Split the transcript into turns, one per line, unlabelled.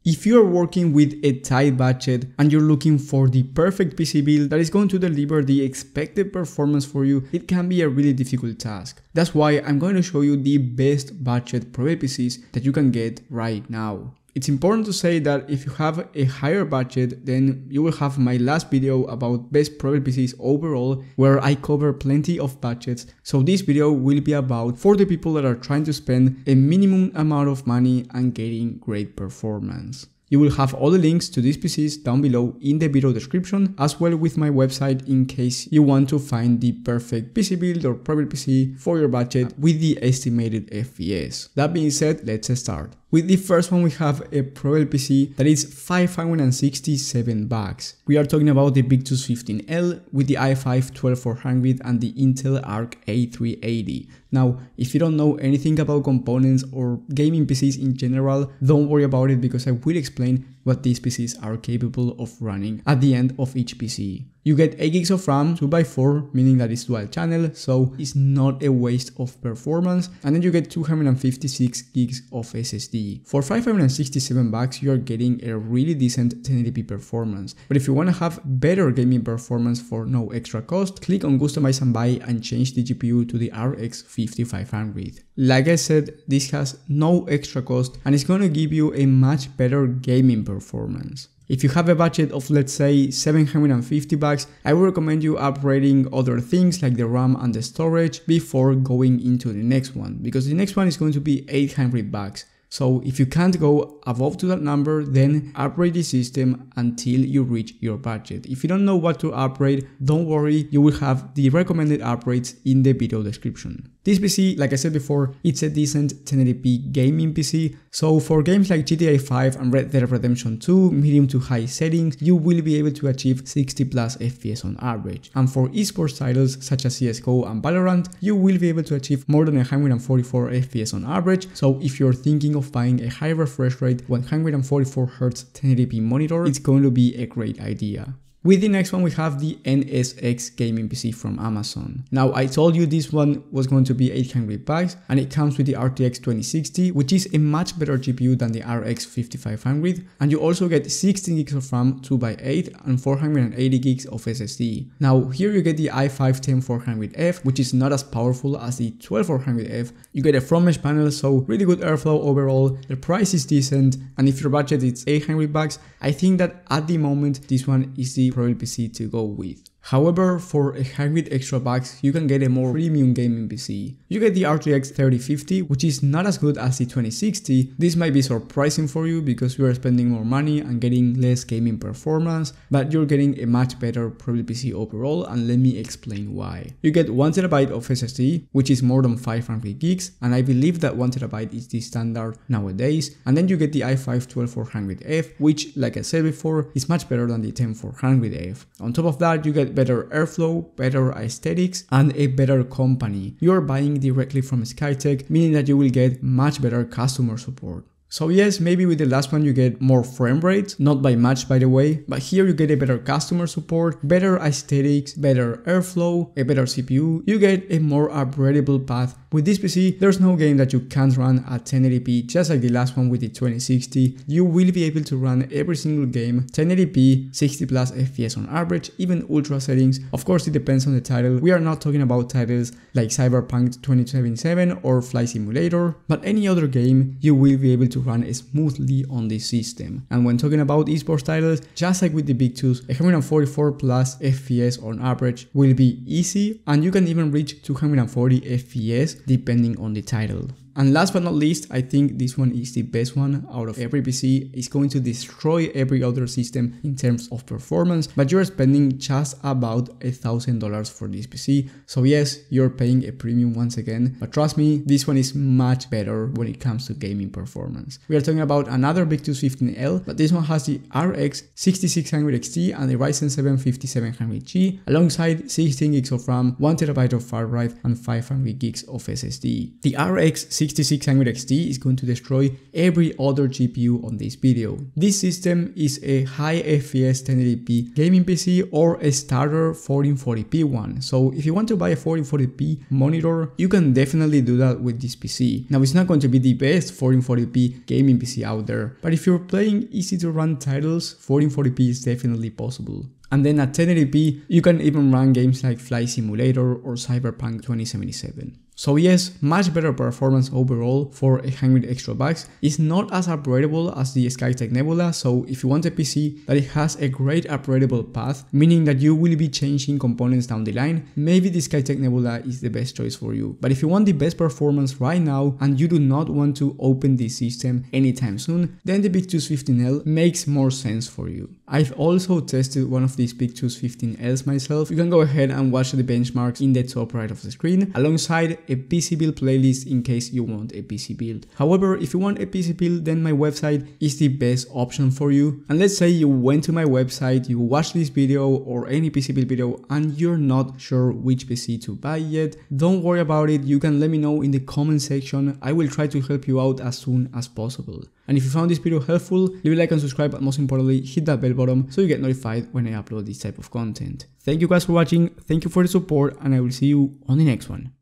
If you are working with a tight budget and you're looking for the perfect PC build that is going to deliver the expected performance for you, it can be a really difficult task. That's why I'm going to show you the best budget Prebuilt PCs that you can get right now. It's important to say that if you have a higher budget, then you will have my last video about best Prebuilt PCs overall, where I cover plenty of budgets. So this video will be about for the people that are trying to spend a minimum amount of money and getting great performance. You will have all the links to these PCs down below in the video description, as well with my website in case you want to find the perfect PC build or Prebuilt PC for your budget with the estimated FPS. That being said, let's start. With the first one, we have a Prebuilt PC that is $567. We are talking about the Big 15L with the i5 12400 and the Intel Arc A380. Now, if you don't know anything about components or gaming PCs in general, don't worry about it because I will explain what these PCs are capable of running at the end of each PC. You get 8 gigs of RAM, 2x4, meaning that it's dual channel, so it's not a waste of performance. And then you get 256 gigs of SSD. For $567, you are getting a really decent 1080p performance. But if you want to have better gaming performance for no extra cost, click on Customize and Buy and change the GPU to the RX 5500. Like I said, this has no extra cost and it's going to give you a much better gaming performance. If you have a budget of, let's say, $750, I would recommend you upgrading other things like the RAM and the storage before going into the next one, because the next one is going to be $800. So if you can't go above to that number, then upgrade the system until you reach your budget. If you don't know what to upgrade, don't worry, you will have the recommended upgrades in the video description. This PC, like I said before, it's a decent 1080p gaming PC, so for games like GTA 5 and Red Dead Redemption 2, medium to high settings, you will be able to achieve 60 plus FPS on average. And for esports titles such as CSGO and Valorant, you will be able to achieve more than 144 FPS on average, so if you're thinking of buying a high refresh rate 144Hz 1080p monitor, it's going to be a great idea. With the next one, we have the NSX gaming PC from Amazon. Now, I told you this one was going to be $800 and it comes with the RTX 2060, which is a much better GPU than the RX 5500. And you also get 16 gigs of RAM, 2x8 and 480 gigs of SSD. Now, here you get the i5 10400F, which is not as powerful as the 12400F. You get a front mesh panel, so really good airflow overall. The price is decent. And if your budget is $800, I think that at the moment, this one is the Prebuilt PC to go with. However, for $100 extra, you can get a more premium gaming PC. You get the RTX 3050, which is not as good as the 2060. This might be surprising for you because you are spending more money and getting less gaming performance, but you're getting a much better Prebuilt PC overall, and let me explain why. You get 1TB of SSD, which is more than 500 gigs, and I believe that 1TB is the standard nowadays. And then you get the i5 12400F, which, like I said before, is much better than the 10400F. On top of that, you get better airflow, better aesthetics, and a better company. You are buying directly from Skytech, meaning that you will get much better customer support. So yes, maybe with the last one you get more frame rate, not by much by the way, but here you get a better customer support, better aesthetics, better airflow, a better CPU, you get a more upgradable path. With this PC, there's no game that you can't run at 1080p, just like the last one with the 2060. You will be able to run every single game 1080p, 60 plus FPS on average, even ultra settings. Of course, it depends on the title. We are not talking about titles like Cyberpunk 2077 or Flight Simulator, but any other game you will be able to run smoothly on this system. And when talking about esports titles, just like with the big twos, 144 plus FPS on average will be easy, and you can even reach 240 FPS depending on the title. And last but not least, I think this one is the best one out of every PC. It's going to destroy every other system in terms of performance, but you're spending just about $1,000 for this PC. So yes, you're paying a premium once again, but trust me, this one is much better when it comes to gaming performance. We are talking about another Big 15L, but this one has the RX 6600 XT and the Ryzen 7 5700G, alongside 16 gigs of RAM, 1TB of hard drive, and 500 gigs of SSD. The RX 6600 XT is going to destroy every other GPU on this video. This system is a high FPS 1080p gaming PC or a starter 1440p one. So if you want to buy a 1440p monitor, you can definitely do that with this PC. Now it's not going to be the best 1440p gaming PC out there, but if you're playing easy to run titles, 1440p is definitely possible. And then at 1080p, you can even run games like Flight Simulator or Cyberpunk 2077. So yes, much better performance overall for 100 extra bucks. It's not as upgradable as the Skytech Nebula, so if you want a PC that it has a great upgradable path, meaning that you will be changing components down the line, maybe the Skytech Nebula is the best choice for you. But if you want the best performance right now and you do not want to open this system anytime soon, then the BigTooth 15L makes more sense for you. I've also tested one of these BigTooth 15Ls myself. You can go ahead and watch the benchmarks in the top right of the screen, alongside a PC build playlist in case you want a PC build. However, if you want a PC build, then my website is the best option for you. And let's say you went to my website, you watched this video or any PC build video and you're not sure which PC to buy yet, don't worry about it. You can let me know in the comment section. I will try to help you out as soon as possible. And if you found this video helpful, leave a like and subscribe, and most importantly, hit that bell button so you get notified when I upload this type of content. Thank you guys for watching, thank you for the support, and I will see you on the next one.